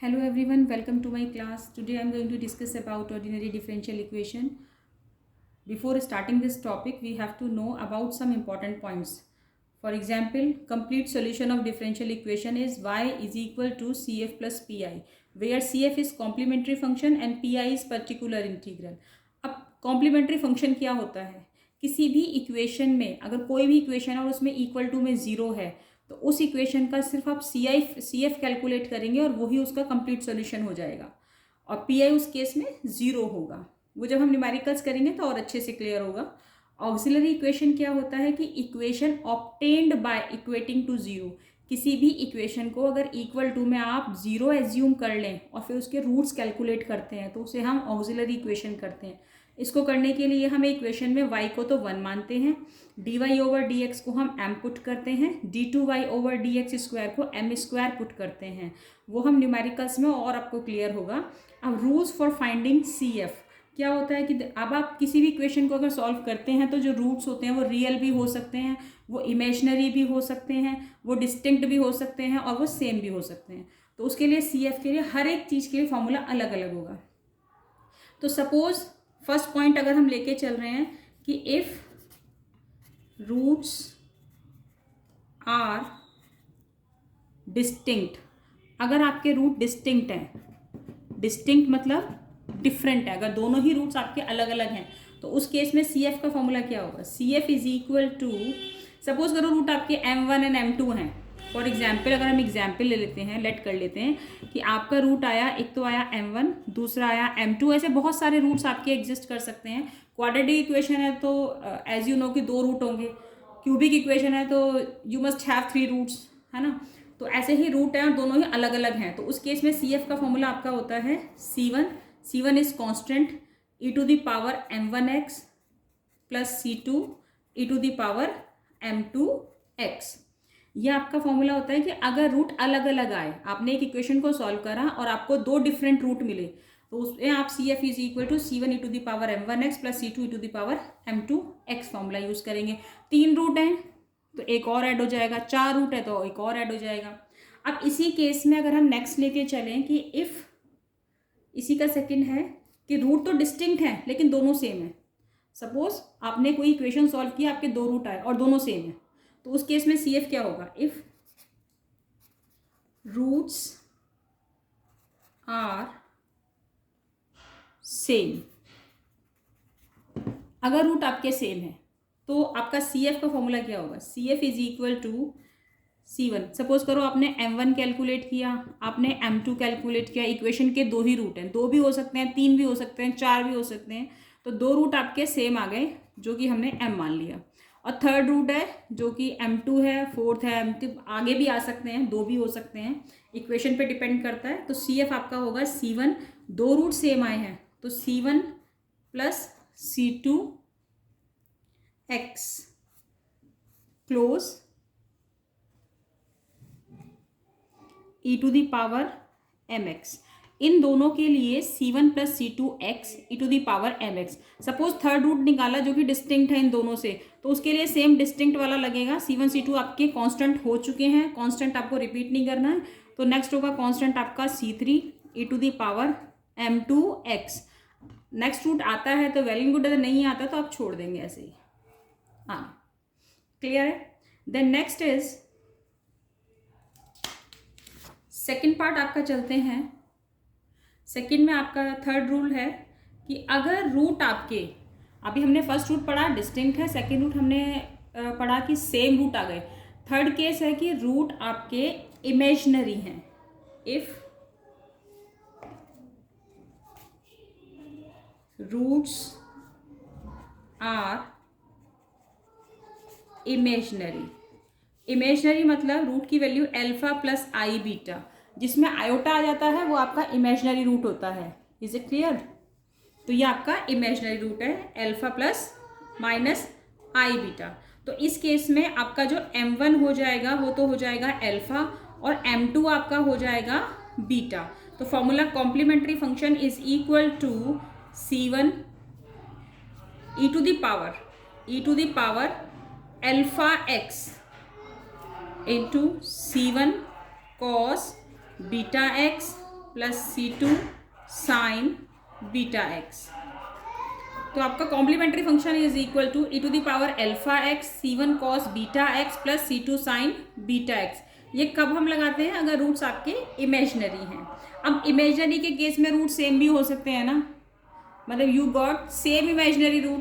Hello everyone, welcome to my class. Today I am going to discuss about ordinary differential equation. Before starting this topic, we have to know about some important points. For example, complete solution of differential equation is y is equal to cf plus pi, where cf is complementary function and pi is particular integral. अब complementary function क्या होता है? किसी भी equation में अगर कोई भी इक्वेशन है और उसमें इक्वल टू में ज़ीरो है तो उस इक्वेशन का सिर्फ आप सी एफ कैलकुलेट करेंगे और वही उसका कंप्लीट सोल्यूशन हो जाएगा और पी आई उस केस में ज़ीरो होगा। वो जब हम न्यूमेरिकल्स करेंगे तो और अच्छे से क्लियर होगा। ऑक्सिलरी इक्वेशन क्या होता है कि equation obtained by equating to zero. किसी भी इक्वेशन को अगर इक्वल टू में आप ज़ीरो एज्यूम कर लें और फिर उसके रूट्स कैलकुलेट करते हैं तो उसे हम ऑक्सिलरी इक्वेशन करते हैं। इसको करने के लिए हम इक्वेशन में y को तो 1 मानते हैं, dy ओवर dx को हम m पुट करते हैं, d2y ओवर dx स्क्वायर को m स्क्वायर पुट करते हैं। वो हम न्यूमेरिकल्स में और आपको क्लियर होगा। अब रूल्स फॉर फाइंडिंग cf क्या होता है कि अब आप किसी भी इक्वेशन को अगर सॉल्व करते हैं तो जो रूट्स होते हैं वो रियल भी हो सकते हैं, वो इमेजनरी भी हो सकते हैं, वो डिस्टिंक्ट भी हो सकते हैं और वो सेम भी हो सकते हैं। तो उसके लिए cf के लिए हर एक चीज़ के लिए फॉर्मूला अलग अलग होगा। तो सपोज फर्स्ट पॉइंट अगर हम लेके चल रहे हैं कि इफ रूट्स आर डिस्टिंक्ट, अगर आपके रूट डिस्टिंक्ट हैं, डिस्टिंक्ट मतलब डिफरेंट है, अगर दोनों ही रूट्स आपके अलग अलग हैं तो उस केस में सी एफ का फॉर्मूला क्या होगा? C F is equal to, suppose करो रूट आपके m1 एंड m2 हैं। फॉर एग्जाम्पल अगर हम एग्जाम्पल ले लेते हैं, लेट कर लेते हैं कि आपका रूट आया, एक तो आया m1, दूसरा आया m2, ऐसे बहुत सारे रूट्स आपके एग्जिस्ट कर सकते हैं। क्वाड्रेटिक इक्वेशन है तो एज यू नो कि 2 रूट होंगे, क्यूबिक इक्वेशन है तो यू मस्ट हैव 3 रूट्स, है ना। तो ऐसे ही रूट हैं और दोनों ही अलग अलग हैं। तो उस केस में सी एफ का फॉर्मूला आपका होता है C1 is constant e to the power m1x plus C2 e to the power m2x। यह आपका फॉर्मूला होता है कि अगर रूट अलग अलग आए, आपने एक इक्वेशन को सॉल्व करा और आपको 2 डिफरेंट रूट मिले तो उसमें आप C F is equal to C1 e to the power m1x plus C2 e to the power m2x formula use करेंगे। 3 रूट हैं तो एक और ऐड हो जाएगा, 4 रूट है तो एक और ऐड हो जाएगा। अब इसी केस में अगर हम नेक्स्ट लेके चलें कि इफ़, इसी का सेकंड है कि रूट तो डिस्टिंक्ट हैं लेकिन दोनों सेम है। सपोज आपने कोई इक्वेशन सॉल्व किया, आपके 2 रूट आए और दोनों सेम है, तो उस केस में सी एफ क्या होगा? इफ रूट्स आर सेम, अगर रूट आपके सेम है तो आपका सी एफ का फॉर्मूला क्या होगा? C F is equal to C1। Suppose करो आपने m1 कैलकुलेट किया, आपने m2 कैलकुलेट किया, इक्वेशन के 2 ही रूट हैं, 2 भी हो सकते हैं, 3 भी हो सकते हैं, 4 भी हो सकते हैं, तो 2 रूट आपके सेम आ गए जो कि हमने m मान लिया, और थर्ड रूट है जो कि m2 है, फोर्थ है m3, आगे भी आ सकते हैं, 2 भी हो सकते हैं, इक्वेशन पे डिपेंड करता है। तो CF आपका होगा C1, 2 रूट सेम आए हैं तो C1 plus C2x close e to the power mx। इन दोनों के लिए C1 plus C2x e to the power mx। Suppose third root निकाला जो कि डिस्टिंक्ट है इन दोनों से, तो उसके लिए सेम डिस्टिंक्ट वाला लगेगा। C1 C2 आपके कांस्टेंट हो चुके हैं, कांस्टेंट आपको रिपीट नहीं करना है, तो नेक्स्ट होगा कांस्टेंट आपका C3 e to the power m2x। Next root आता है तो वेल एंड गुड, अगर नहीं आता तो आप छोड़ देंगे ऐसे ही। हाँ, क्लियर है। Then next is second part आपका चलते हैं। सेकेंड में आपका थर्ड रूल है कि अगर रूट आपके, अभी हमने फर्स्ट रूट पढ़ा डिस्टिंक्ट है, सेकेंड रूट हमने पढ़ा कि सेम रूट आ गए, थर्ड केस है कि रूट आपके इमेजिनरी हैं। If roots are imaginary, imaginary मतलब रूट की value alpha plus i beta, जिसमें आयोटा आ जाता है वो आपका इमेजिनरी रूट होता है। Is it clear? तो ये आपका इमेजिनरी रूट है, alpha plus minus i beta. तो इस केस में आपका जो m1 हो जाएगा वो तो हो जाएगा अल्फा और m2 आपका हो जाएगा बीटा। तो formula complementary function is equal to C1 e to the power alpha x into C1 cos beta x plus C2 sine beta x. तो आपका complementary function is equal to e to the power alpha x C1 cos beta x plus C2 sine beta x. ये कब हम लगाते हैं? अगर roots आपके imaginary हैं। अब इमेजनरी के केस में रूट सेम भी हो सकते हैं ना, मतलब you got same imaginary root,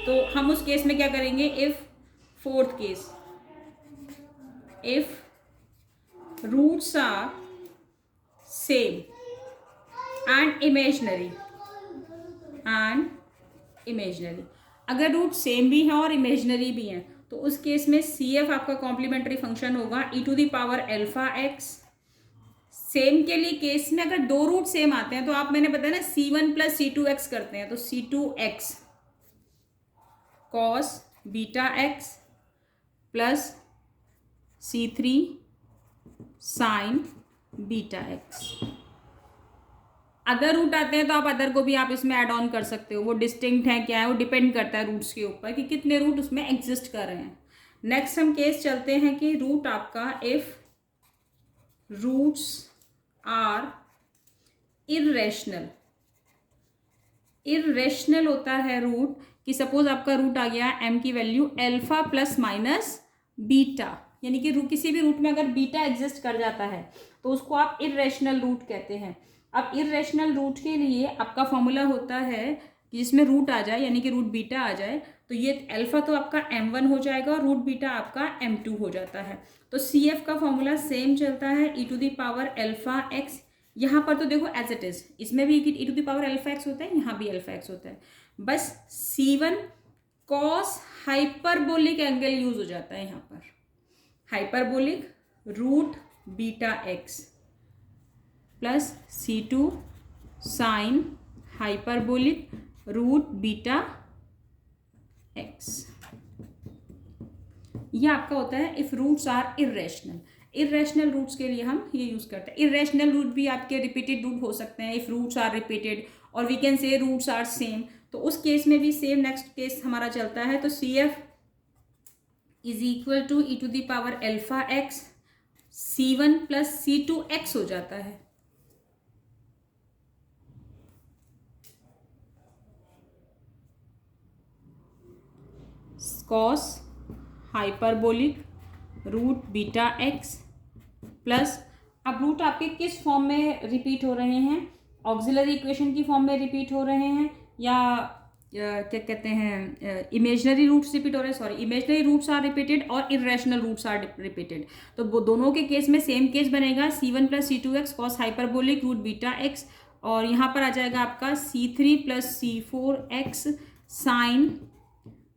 तो हम उस केस में क्या करेंगे? If fourth case, if roots are same and imaginary अगर रूट सेम भी हैं और इमेजनरी भी हैं तो उस केस में CF आपका कॉम्प्लीमेंट्री फंक्शन होगा e to the power alpha x. Same के लिए केस में अगर दो रूट सेम आते हैं तो आप, मैंने बताया ना, C1 प्लस C2x करते हैं, तो C2x cos beta x plus C3 sine beta x. Other root आते हैं तो आप अदर को भी आप इसमें ऐड ऑन कर सकते हो, वो डिस्टिंक्ट है क्या है, वो डिपेंड करता है रूट्स के ऊपर कि कितने रूट उसमें एग्जिस्ट कर रहे हैं। नेक्स्ट हम केस चलते हैं कि रूट आपका, इफ रूट्स आर इर्रेशनल होता है रूट, कि सपोज आपका रूट आ गया m की value alpha plus minus beta, यानी कि किसी भी रूट में अगर बीटा एग्जिस्ट कर जाता है तो उसको आप इर्रेशनल रूट कहते हैं। अब इर्रेशनल रूट के लिए आपका फॉर्मूला होता है कि जिसमें रूट आ जाए, यानी कि रूट बीटा आ जाए, तो ये अल्फा तो आपका m1 हो जाएगा और रूट बीटा आपका m2 हो जाता है। तो CF का फॉर्मूला सेम चलता है e to the power alpha x. यहाँ पर तो देखो एज इट इज, इसमें भी e to the power alpha x होता है, यहाँ भी अल्फा एक्स होता है, बस C1 cos hyperbolic angle use हो जाता है यहाँ पर, hyperbolic root beta x plus C2 sine hyperbolic root beta x. यह आपका होता है if roots are irrational roots के लिए हम ये यूज करते हैं। इर्रेशनल रूट भी आपके रिपीटेड रूट हो सकते हैं इफ रूट्स आर रिपीटेड, और we can say roots are same, तो उस केस में भी सेम नेक्स्ट केस हमारा चलता है। तो CF is equal to e to the power alpha x C1 plus C2x हो जाता है। Cos hyperbolic root beta x plus, अब रूट आपके किस फॉर्म में रिपीट हो रहे हैं? ऑक्सिलरी इक्वेशन की फॉर्म में रिपीट हो रहे हैं या क्या कहते हैं, इमेजनरी रूट्स रिपीट हो रहे हैं? Sorry, imaginary roots are repeated और इरेशनल रूट्स आर रिपीटेड। तो वो दोनों के केस में सेम केस बनेगा, C1 plus C2x cos hyperbolic root beta x, और यहाँ पर आ जाएगा आपका C3 plus C4x sine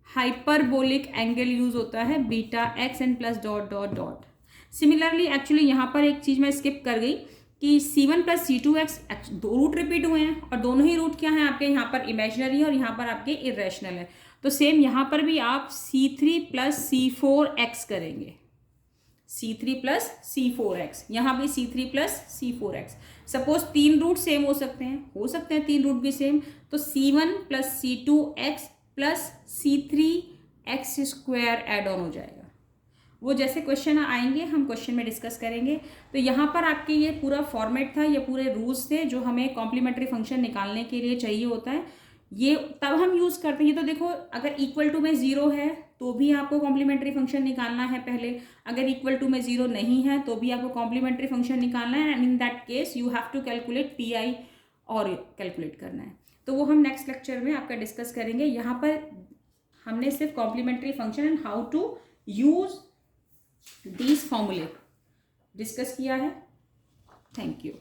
hyperbolic angle use होता है beta x and plus dot dot dot. Similarly actually यहाँ पर एक चीज मैं स्किप कर गई कि C1 प्लस C2x दो रूट रिपीट हुए हैं और दोनों ही रूट क्या हैं आपके, यहाँ पर इमेजनरी है और यहाँ पर आपके इरेशनल है। तो सेम यहाँ पर भी आप C3 प्लस C4x करेंगे, C3 प्लस C4x, यहाँ भी C3 प्लस C4x। सपोज तीन रूट सेम हो सकते हैं तीन रूट भी सेम, तो C1 plus C2x plus C3x square add on हो जाएगा। वो जैसे क्वेश्चन आएंगे हम क्वेश्चन में डिस्कस करेंगे। तो यहाँ पर आपके ये पूरा फॉर्मेट था, ये पूरे रूल्स थे जो हमें कॉम्प्लीमेंट्री फंक्शन निकालने के लिए चाहिए होता है। ये तब हम यूज़ करते हैं, तो देखो अगर इक्वल टू में 0 है तो भी आपको कॉम्प्लीमेंट्री फंक्शन निकालना है पहले, अगर इक्वल टू में 0 नहीं है तो भी आपको कॉम्प्लीमेंट्री फंक्शन निकालना है, and in that case you have to calculate PI और कैलकुलेट करना है। तो वो हम नेक्स्ट लेक्चर में आपका डिस्कस करेंगे। यहाँ पर हमने सिर्फ complementary function and how to use these फॉर्मूले डिस्कस किया है। Thank you.